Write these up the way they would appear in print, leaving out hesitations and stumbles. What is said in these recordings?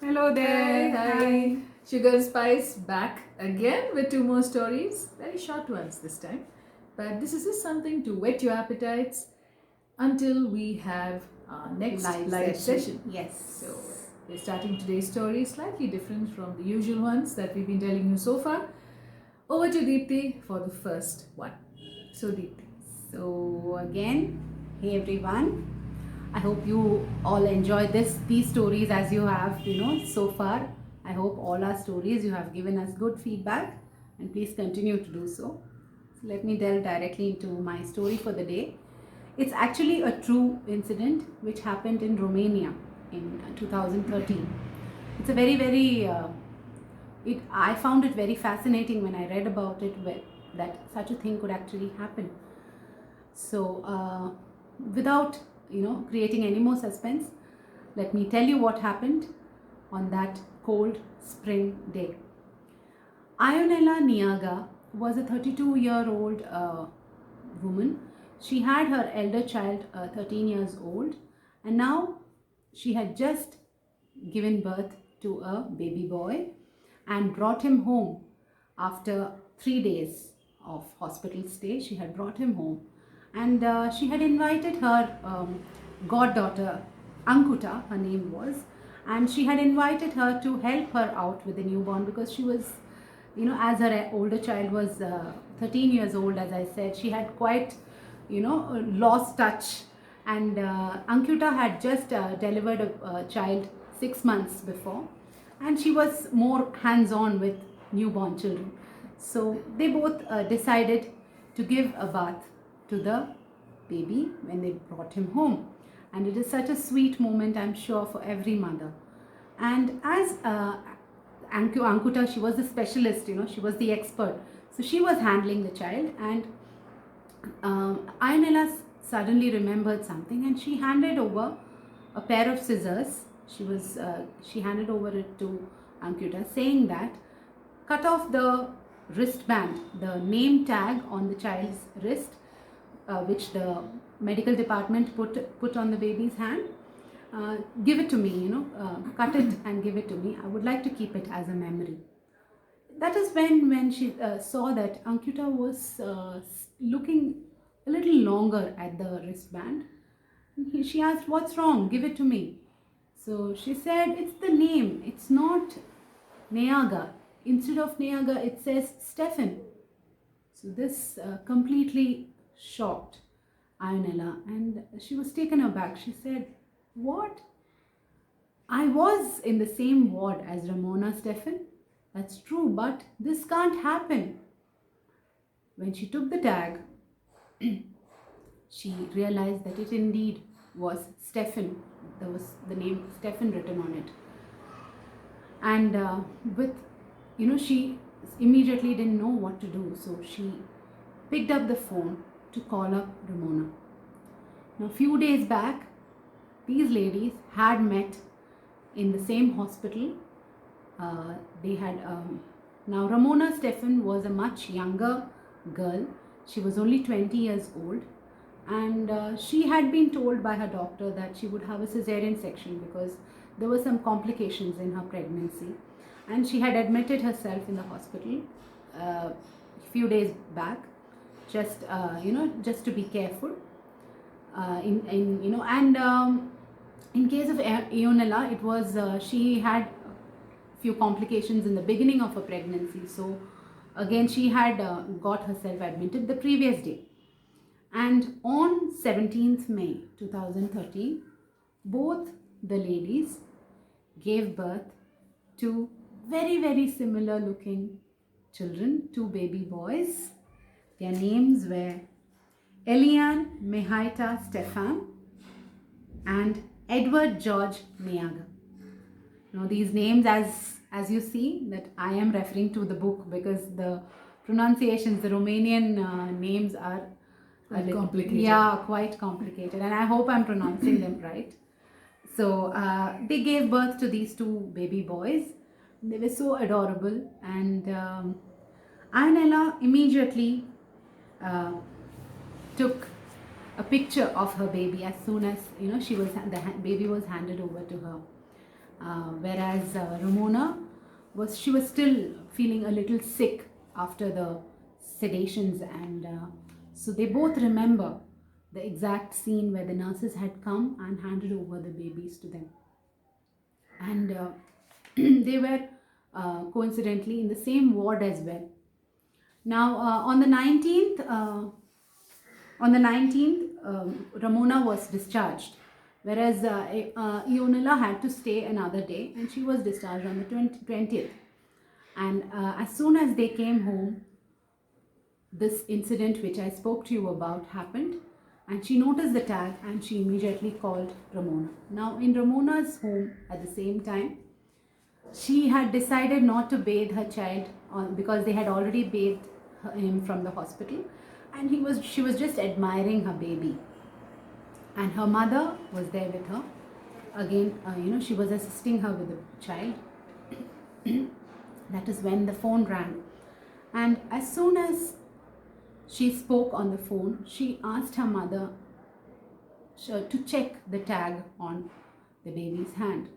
Hello there. Hi. Sugar and Spice back again with two more stories. Very short ones this time. But this is just something to whet your appetites until we have our next live session. Yes. So we're starting today's story slightly different from the usual ones that we've been telling you so far. Over to Deepthi for the first one. So Deepthi. So again, hey everyone. I hope you all enjoyed these stories as you have, so far. I hope all our stories you have given us good feedback and please continue to do so. So let me delve directly into my story for the day. It's actually a true incident which happened in Romania in 2013. It's a I found it very fascinating when I read about it that such a thing could actually happen. So, without creating any more suspense, let me tell you what happened on that cold spring day. Ionella Niaga was a 32-year-old woman. She had her elder child, 13 years old, and now she had just given birth to a baby boy and brought him home after 3 days of hospital stay. She had brought him home, and she had invited her goddaughter, Ankuta, her name was, and she had invited her to help her out with the newborn because she was, as her older child was 13 years old, as I said, she had quite, lost touch. And Ankuta had just delivered a child 6 months before, and she was more hands on with newborn children. So they both decided to give a bath to the baby when they brought him home. And it is such a sweet moment, I'm sure, for every mother. And as Ankuta, she was the specialist, she was the expert. So she was handling the child, and Ionella suddenly remembered something, and she handed over a pair of scissors. She handed over it to Ankuta, saying that cut off the wristband, the name tag on the child's wrist, which the medical department put on the baby's hand. Give it to me, cut it and give it to me. I would like to keep it as a memory. That is when she saw that Ankita was looking a little longer at the wristband. She asked, "What's wrong? Give it to me." So she said, "It's the name. It's not Neaga. Instead of Neaga, it says Stefan." So this completely shocked Ionella, and she was taken aback. She said, "What? I was in the same ward as Ramona Stefan. That's true, but this can't happen." When she took the tag, she realized that it indeed was Stefan. There was the name Stefan written on it. And she immediately didn't know what to do. So she picked up the phone to call up Ramona. Now, a few days back, these ladies had met in the same hospital. They had now Ramona Stefan was a much younger girl. She was only 20 years old, and she had been told by her doctor that she would have a cesarean section because there were some complications in her pregnancy, and she had admitted herself in the hospital a few days back, just to be careful. In you know and In case of Ionella, it was she had few complications in the beginning of her pregnancy. So again, she had got herself admitted the previous day. And on 17th May 2013, both the ladies gave birth to very similar looking children, two baby boys. Their names were Eliane Mehaita Stefan and Edward George Neaga. Now these names, as you see, that I am referring to the book because the pronunciations, the Romanian names are Complicated. Yeah, quite complicated, and I hope I'm pronouncing them right. So they gave birth to these two baby boys. They were so adorable, and Anela immediately uh, took a picture of her baby as soon as baby was handed over to her. whereas Ramona was still feeling a little sick after the sedations, and so they both remember the exact scene where the nurses had come and handed over the babies to them, and they were coincidentally in the same ward as well. Now on the 19th, Ramona was discharged, whereas Ionela had to stay another day, and she was discharged on the 20th. And as soon as they came home, this incident which I spoke to you about happened, and she noticed the tag and she immediately called Ramona. Now, in Ramona's home at the same time, she had decided not to bathe her child because they had already bathed him from the hospital, and she was just admiring her baby, and her mother was there with her. Again, she was assisting her with the child. That is when the phone rang, and as soon as she spoke on the phone, she asked her mother to check the tag on the baby's hand.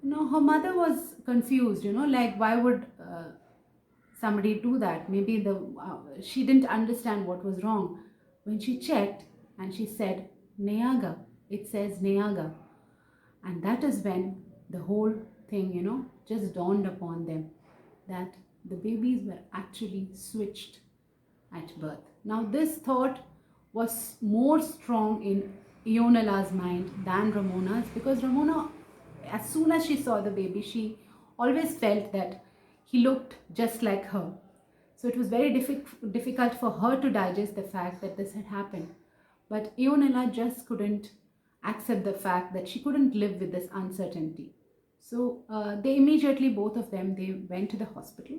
Her mother was confused, like why would somebody do that? Maybe she didn't understand what was wrong. When she checked and she said, Neaga, it says Neaga. And that is when the whole thing, just dawned upon them that the babies were actually switched at birth. Now, this thought was more strong in Ionela's mind than Ramona's, because Ramona, as soon as she saw the baby, she always felt that he looked just like her. So it was very difficult for her to digest the fact that this had happened. But Ionela just couldn't accept the fact that she couldn't live with this uncertainty. So they immediately, both of them, they went to the hospital.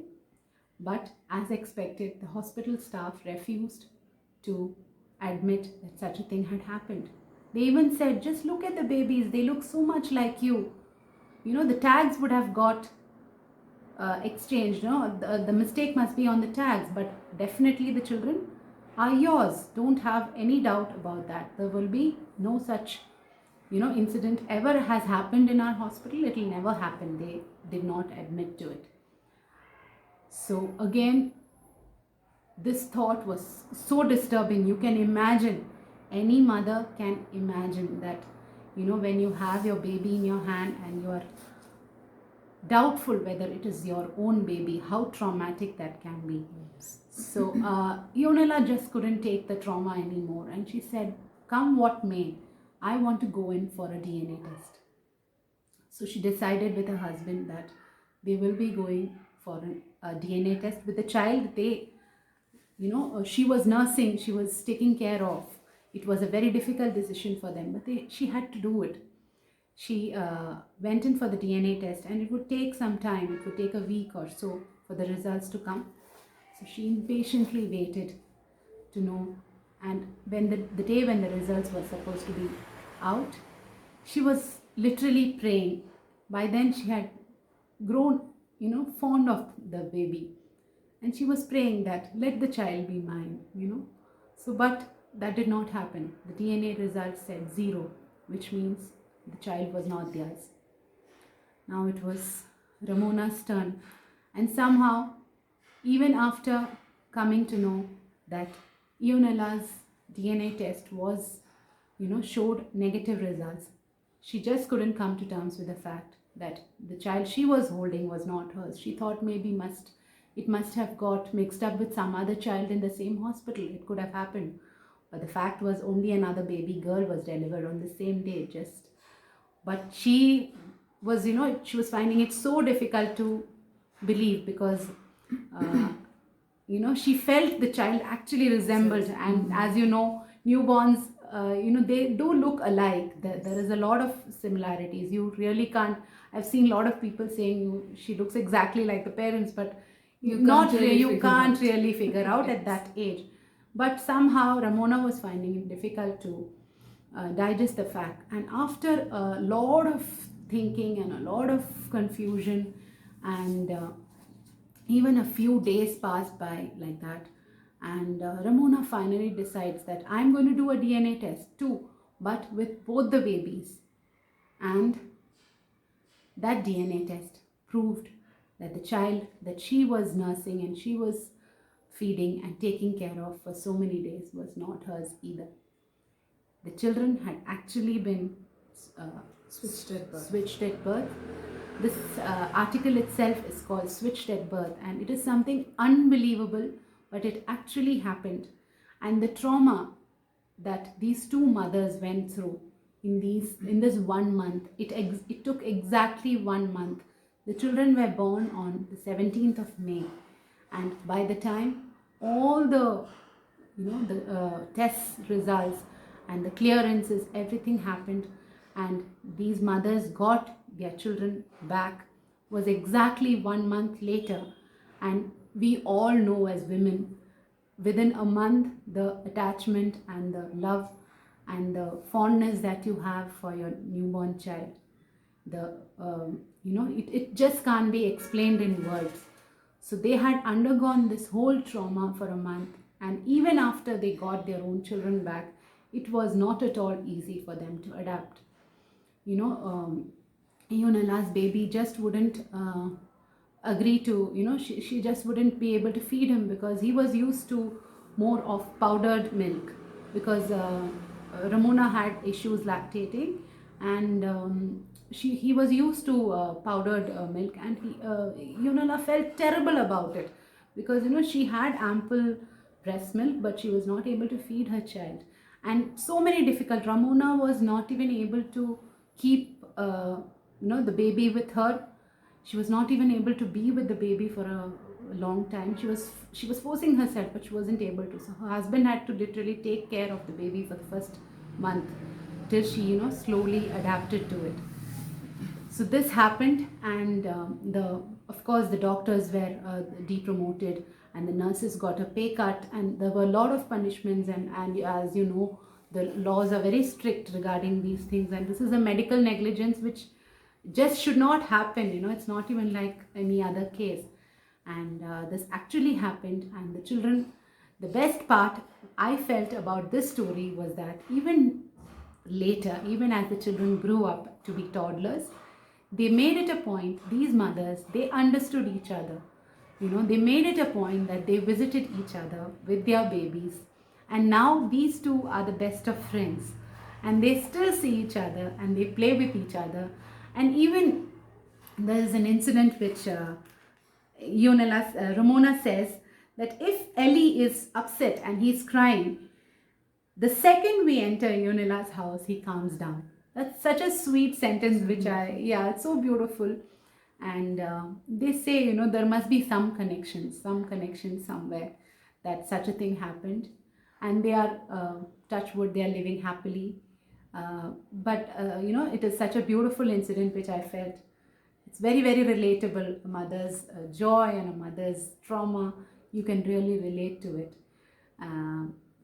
But as expected, the hospital staff refused to admit that such a thing had happened. They even said, just look at the babies, they look so much like you. The tags would have got exchanged. The mistake must be on the tags, but definitely the children are yours. Don't have any doubt about that. There will be no such incident ever has happened in our hospital. It will never happen. They did not admit to it. So again, this thought was so disturbing. You can imagine, any mother can imagine that, when you have your baby in your hand and you are doubtful whether it is your own baby, how traumatic that can be. So Ionela just couldn't take the trauma anymore, and she said, come what may, I want to go in for a DNA test. So she decided with her husband that they will be going for a DNA test with the child she was nursing, she was taking care of. It was a very difficult decision for them, but she had to do it. She went in for the DNA test, and it would take some time. It would take a week or so for the results to come. So she impatiently waited to know. And when the day when the results were supposed to be out, she was literally praying. By then she had grown, fond of the baby. And she was praying that, let the child be mine, So, but that did not happen. The DNA results said 0, which means the child was not theirs. Now it was Ramona's turn. And somehow, even after coming to know that Ionela's DNA test was, showed negative results, she just couldn't come to terms with the fact that the child she was holding was not hers. She thought maybe it must have got mixed up with some other child in the same hospital. It could have happened. But the fact was, only another baby girl was delivered on the same day. But she was, she was finding it so difficult to believe, because, she felt the child actually resembled. And as you know, newborns, they do look alike. There is a lot of similarities. You really can't. I've seen a lot of people saying she looks exactly like the parents, but you can't really figure out at that age. But somehow Ramona was finding it difficult to digest the fact. And after a lot of thinking and a lot of confusion, and even a few days passed by like that, and Ramona finally decides that I'm going to do a DNA test too, but with both the babies. And that DNA test proved that the child that she was nursing and she was feeding and taking care of for so many days was not hers either. The children had actually been switched at birth. This article itself is called Switched at Birth, and it is something unbelievable, but it actually happened. And the trauma that these two mothers went through in this 1 month, it took exactly 1 month. The children were born on the 17th of May, and by the time all the test results and the clearances, everything happened, and these mothers got their children back was exactly 1 month later. And we all know as women, within a month, the attachment and the love and the fondness that you have for your newborn child, it just can't be explained in words. So they had undergone this whole trauma for a month, and even after they got their own children back, it was not at all easy for them to adapt. Yunala's baby just wouldn't agree to, she just wouldn't be able to feed him because he was used to more of powdered milk, because Ramona had issues lactating, and he was used to powdered milk, and Yunala felt terrible about it because she had ample breast milk, but she was not able to feed her child, and so many difficult. Ramona was not even able to keep the baby with her. She was not even able to be with the baby for a long time. She was forcing herself, but she wasn't able to. So her husband had to literally take care of the baby for the first month till she slowly adapted to it. So this happened, and of course the doctors were depromoted, and the nurses got a pay cut, and there were a lot of punishments, and as you know, the laws are very strict regarding these things, and this is a medical negligence which just should not happen. It's not even like any other case, and this actually happened. And the children, the best part I felt about this story was that even later, even as the children grew up to be toddlers, they made it a point, these mothers, they understood each other. They made it a point that they visited each other with their babies, and now these two are the best of friends, and they still see each other and they play with each other. And even there is an incident which Ramona says that if Ellie is upset and he's crying, the second we enter Yunila's house, he calms down. That's such a sweet sentence, which it's so beautiful. And they say, there must be some connection somewhere that such a thing happened. And they are, touch wood, they are living happily. But it is such a beautiful incident which I felt. It's very, very relatable. A mother's joy and a mother's trauma, you can really relate to it.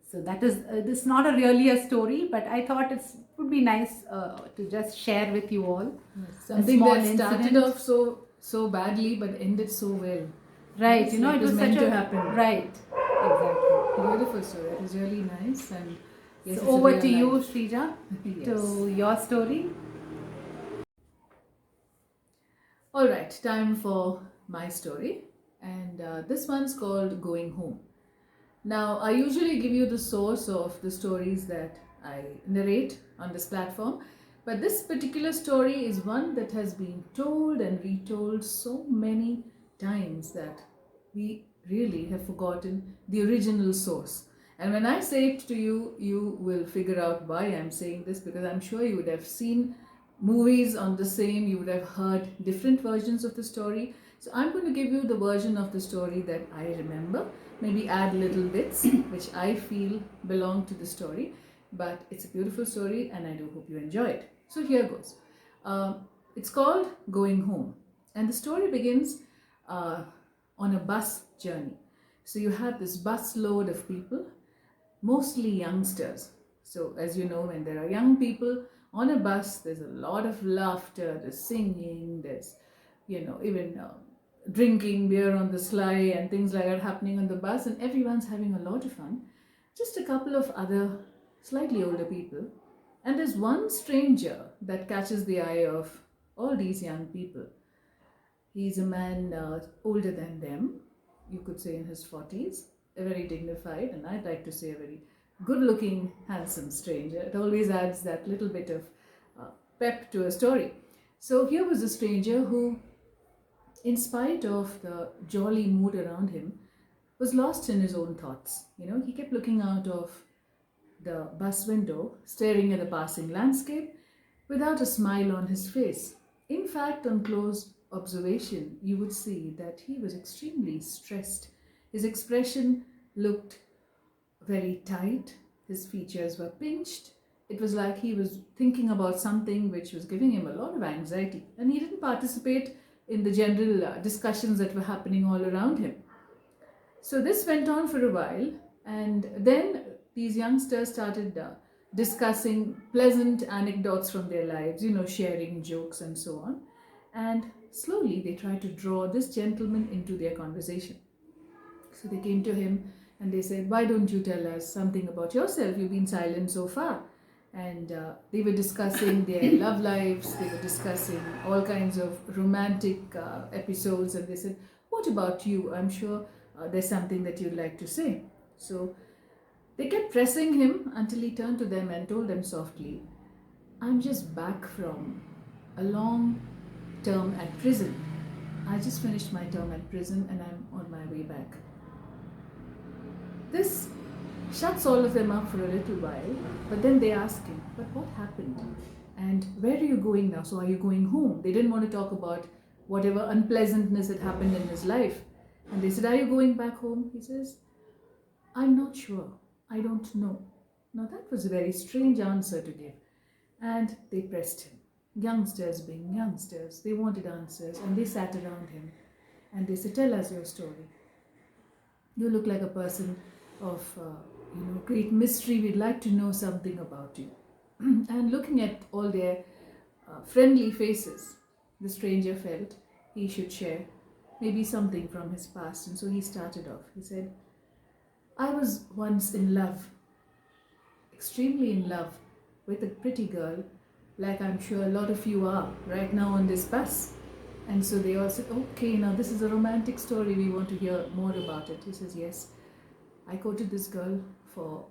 So that is, this is not really a story, but I thought it would be nice to just share with you all. Something that started off so badly but ended so well. Right, it was meant such to happen. Right, exactly. Beautiful story. It was really nice. And yes, so over to you, Shrija, to your story. All right, time for my story, and this one's called Going Home. Now, I usually give you the source of the stories that I narrate on this platform, but this particular story is one that has been told and retold so many times that we really have forgotten the original source. And when I say it to you, you will figure out why I'm saying this, because I'm sure you would have seen movies on the same, you would have heard different versions of the story. So I'm going to give you the version of the story that I remember, maybe add little bits which I feel belong to the story. But it's a beautiful story and I do hope you enjoy it. So here goes. It's called Going Home, and the story begins on a bus journey. So you have this bus load of people, mostly youngsters. So as you know, when there are young people on a bus, there's a lot of laughter, there's singing, there's even drinking beer on the sly and things like that happening on the bus, and everyone's having a lot of fun. Just a couple of other slightly older people, and there's one stranger that catches the eye of all these young people. He's a man older than them, you could say in his 40s, a very dignified, and I'd like to say a very good looking, handsome stranger. It always adds that little bit of pep to a story. So here was a stranger who, in spite of the jolly mood around him, was lost in his own thoughts. He kept looking out of the bus window, staring at the passing landscape without a smile on his face. In fact, on close observation, you would see that he was extremely stressed. His expression looked very tight, his features were pinched. It was like he was thinking about something which was giving him a lot of anxiety, and he didn't participate in the general discussions that were happening all around him. So this went on for a while, and then these youngsters started discussing pleasant anecdotes from their lives, sharing jokes and so on. And slowly they tried to draw this gentleman into their conversation. So they came to him and they said, "Why don't you tell us something about yourself? You've been silent so far." And they were discussing their love lives, they were discussing all kinds of romantic episodes, and they said, "What about you? I'm sure there's something that you'd like to say." So they kept pressing him until he turned to them and told them softly, "I'm just back from a long term at prison. I just finished my term at prison and I'm on my way back." This shuts all of them up for a little while, but then they ask him, "But what happened? And where are you going now? So are you going home?" They didn't want to talk about whatever unpleasantness had happened in his life. And they said, "Are you going back home?" He says, "I'm not sure. I don't know." Now that was a very strange answer to give. And they pressed him. Youngsters being youngsters, they wanted answers, and they sat around him and they said, "Tell us your story. You look like a person of great mystery. We'd like to know something about you." And looking at all their friendly faces, the stranger felt he should share maybe something from his past. And so he started off. He said, "I was once in love, extremely in love, with a pretty girl, like I'm sure a lot of you are right now on this bus." And so they all said, "Okay, now this is a romantic story. We want to hear more about it." He says, "Yes, I courted this girl for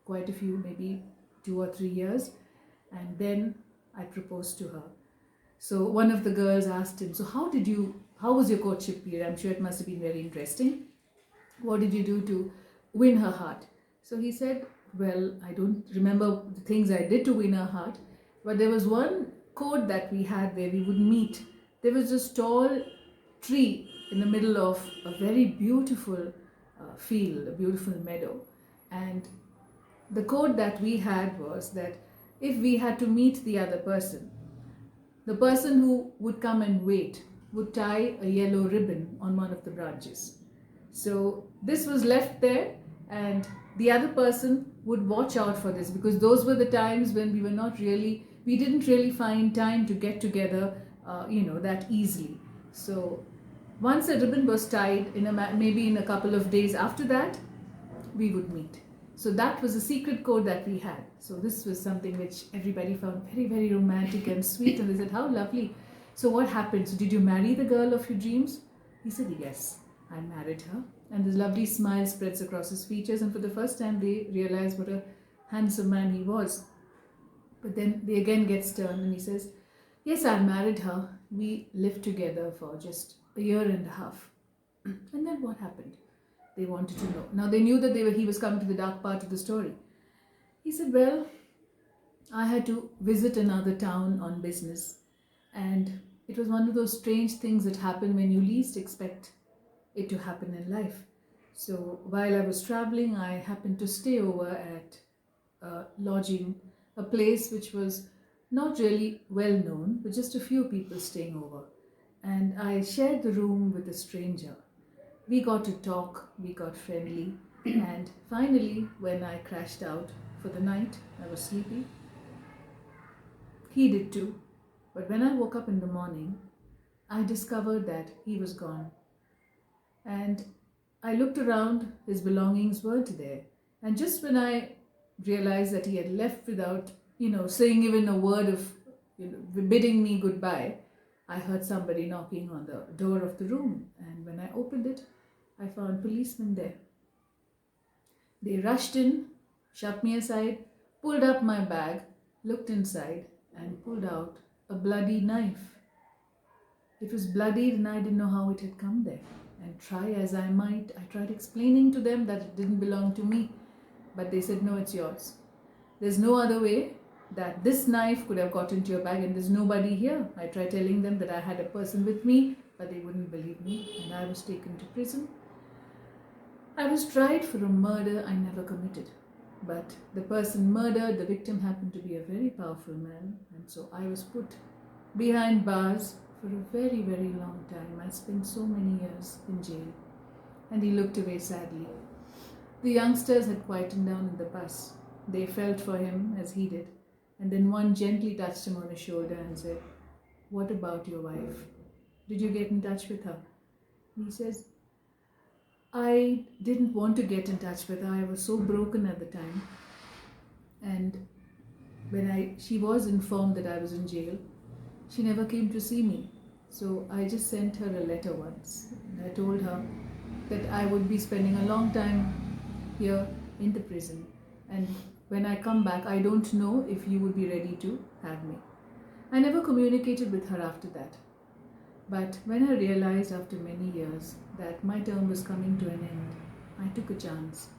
quite a few, maybe 2 or 3 years, and then I proposed to her." So one of the girls asked him, "So how was your courtship period? I'm sure it must have been very interesting. What did you do to win her heart?" So he said, "Well, I don't remember the things I did to win her heart, but there was one code that we had where we would meet. There was this tall tree in the middle of a very beautiful field, a beautiful meadow. And the code that we had was that if we had to meet the person who would come and wait would tie a yellow ribbon on one of the branches. So this was left there, and the other person would watch out for this, because those were the times when we didn't really find time to get together, that easily. So once a ribbon was tied, maybe in a couple of days after that, we would meet. So that was a secret code that we had. So this was something which everybody found very, very romantic and sweet. And they said, "How lovely. So what happened? So did you marry the girl of your dreams?" He said, "Yes, I married her." And this lovely smile spreads across his features. And for the first time, they realized what a handsome man he was. But then they again get stern and he says, "Yes, I married her. We lived together for just a year and a half." And then what happened? They wanted to know. Now they knew that he was coming to the dark part of the story. He said, "Well, I had to visit another town on business, and it was one of those strange things that happen when you least expect it to happen in life. So while I was traveling, I happened to stay over at a lodging, a place which was not really well known, but just a few people staying over. And I shared the room with a stranger. We got to talk, we got friendly, and finally, when I crashed out for the night, I was sleepy. He did too. But when I woke up in the morning, I discovered that he was gone. And I looked around, his belongings weren't there. And just when I realized that he had left without, saying even a word of, bidding me goodbye, I heard somebody knocking on the door of the room, and when I opened it, I found policemen there. They rushed in, shoved me aside, pulled up my bag, looked inside, and pulled out a bloody knife. It was bloodied, and I didn't know how it had come there. And try as I might, I tried explaining to them that it didn't belong to me, but they said, no, it's yours. There's no other way that this knife could have got into your bag, and there's nobody here. I tried telling them that I had a person with me, but they wouldn't believe me, and I was taken to prison. I was tried for a murder I never committed, but the person murdered, the victim happened to be a very powerful man, and so I was put behind bars for a very, very long time. I spent so many years in jail. And he looked away sadly. The youngsters had quietened down in the bus. They felt for him as he did, and then one gently touched him on his shoulder and said, "What about your wife? Did you get in touch with her?" He says, "I didn't want to get in touch with her. I was so broken at the time. And when she was informed that I was in jail, she never came to see me. So I just sent her a letter once. And I told her that I would be spending a long time here in the prison. And when I come back, I don't know if you would be ready to have me." I never communicated with her after that. But when I realized after many years that my term was coming to an end, I took a chance.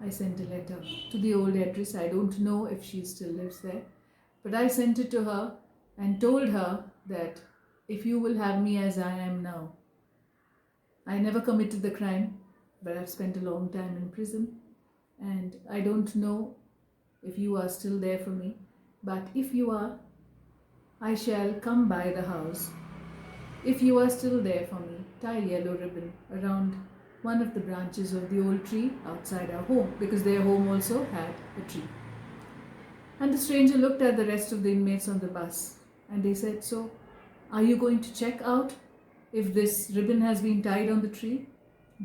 I sent a letter to the old address. I don't know if she still lives there, but I sent it to her and told her that if you will have me as I am now. I never committed the crime, but I've spent a long time in prison, and I don't know if you are still there for me, but if you are, I shall come by the house. If you are still there for me, tie a yellow ribbon around one of the branches of the old tree outside our home, because their home also had a tree. And the stranger looked at the rest of the inmates on the bus, and they said, "So, are you going to check out if this ribbon has been tied on the tree?"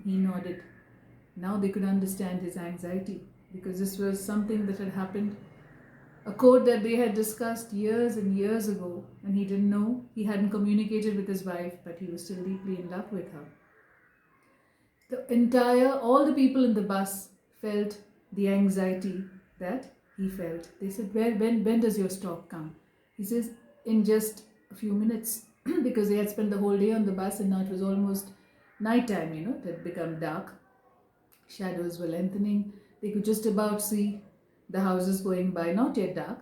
He nodded. Now they could understand his anxiety, because this was something that had happened, a code that they had discussed years and years ago, and he didn't know. He hadn't communicated with his wife, but he was still deeply in love with her. All the people in the bus felt the anxiety that he felt. They said, when does your stop come?" He says, "In just a few minutes," because they had spent the whole day on the bus, and now it was almost nighttime, it had become dark. Shadows were lengthening. They could just about see the houses going by, not yet dark.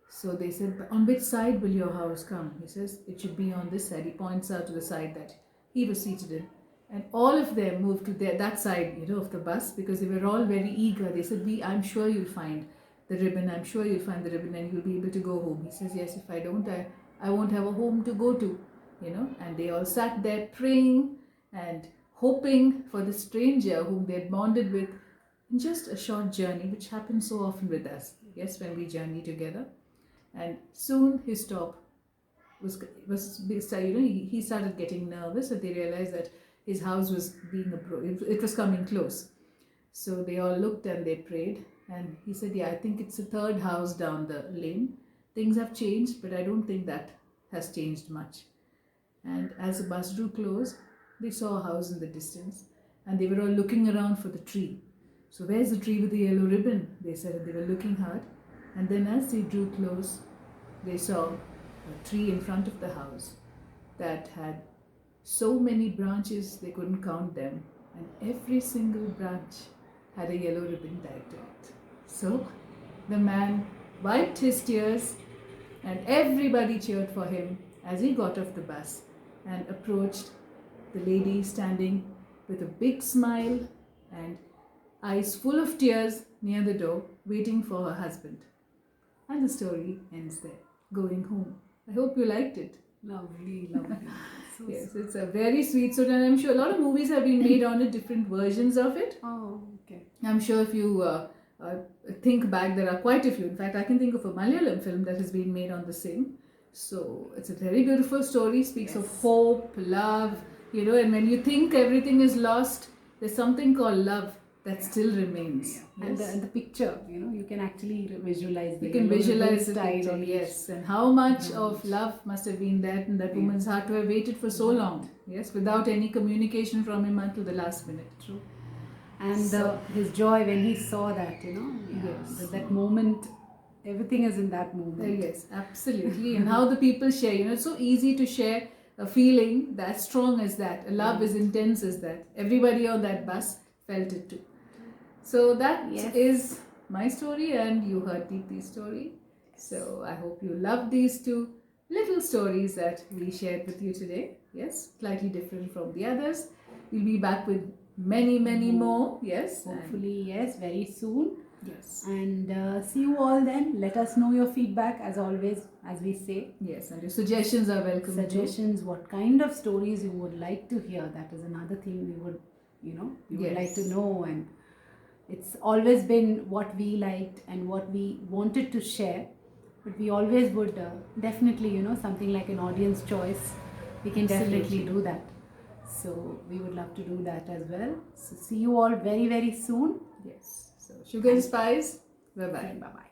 So they said, "But on which side will your house come?" He says, "It should be on this side." He points out to the side that he was seated in. And all of them moved to that side, of the bus, because they were all very eager. They said, "I'm sure you'll find the ribbon. I'm sure you'll find the ribbon and you'll be able to go home." He says, "Yes, if I don't, I won't have a home to go to, And they all sat there praying and hoping for the stranger whom they had bonded with in just a short journey, which happens so often with us, yes, when we journey together. And soon his stop was he started getting nervous, and they realized that his house was it was coming close. So they all looked and they prayed, and he said, "Yeah, I think it's the third house down the lane. Things have changed, but I don't think that has changed much." And as the bus drew close, they saw a house in the distance, and they were all looking around for the tree. "So where's the tree with the yellow ribbon?" they said, and they were looking hard. And then as they drew close, they saw a tree in front of the house that had so many branches they couldn't count them, and every single branch had a yellow ribbon tied to it. So the man wiped his tears, and everybody cheered for him as he got off the bus and approached the lady standing with a big smile and eyes full of tears near the door, waiting for her husband. And the story ends there, going home. I hope you liked it. Lovely, lovely. Yes, it's a very sweet story, and I'm sure a lot of movies have been made on it, different versions of it. Oh, okay. I'm sure if you think back, there are quite a few. In fact, I can think of a Malayalam film that has been made on the same. So it's a very beautiful story, speaks of hope, love, and when you think everything is lost, there's something called love that still remains. And, Yes. and the picture, you can actually visualize the You can yellow visualize the style picture, on each. yes, and how much of love must have been there in that woman's heart to have waited for so long, yes, without any communication from him until the last minute. True. And So- his joy when he saw that, Yes. that moment, everything is in that moment. Yes, absolutely. And how the people share, it's so easy to share a feeling that strong as that, a love as intense as that. Everybody on that bus felt it too. So that Yes. is my story, and you heard Deepti's story. So I hope you loved these two little stories that we shared with you today. Yes, slightly different from the others. We'll be back with many, many more. Yes, and- Hopefully, yes, very soon. yes, And see you all then. Let us know your feedback as always, as we say. yes, and your suggestions are welcome too. Suggestions, what kind of stories you would like to hear. That is another thing we would, we would like to Yes. know. And it's always been what we liked and what we wanted to share. But we always would definitely, something like an audience choice. We can definitely Absolutely. do that. So we would love to do that as well. So see you all very, very soon. Yes. So sugar and spice. Bye bye. Bye bye.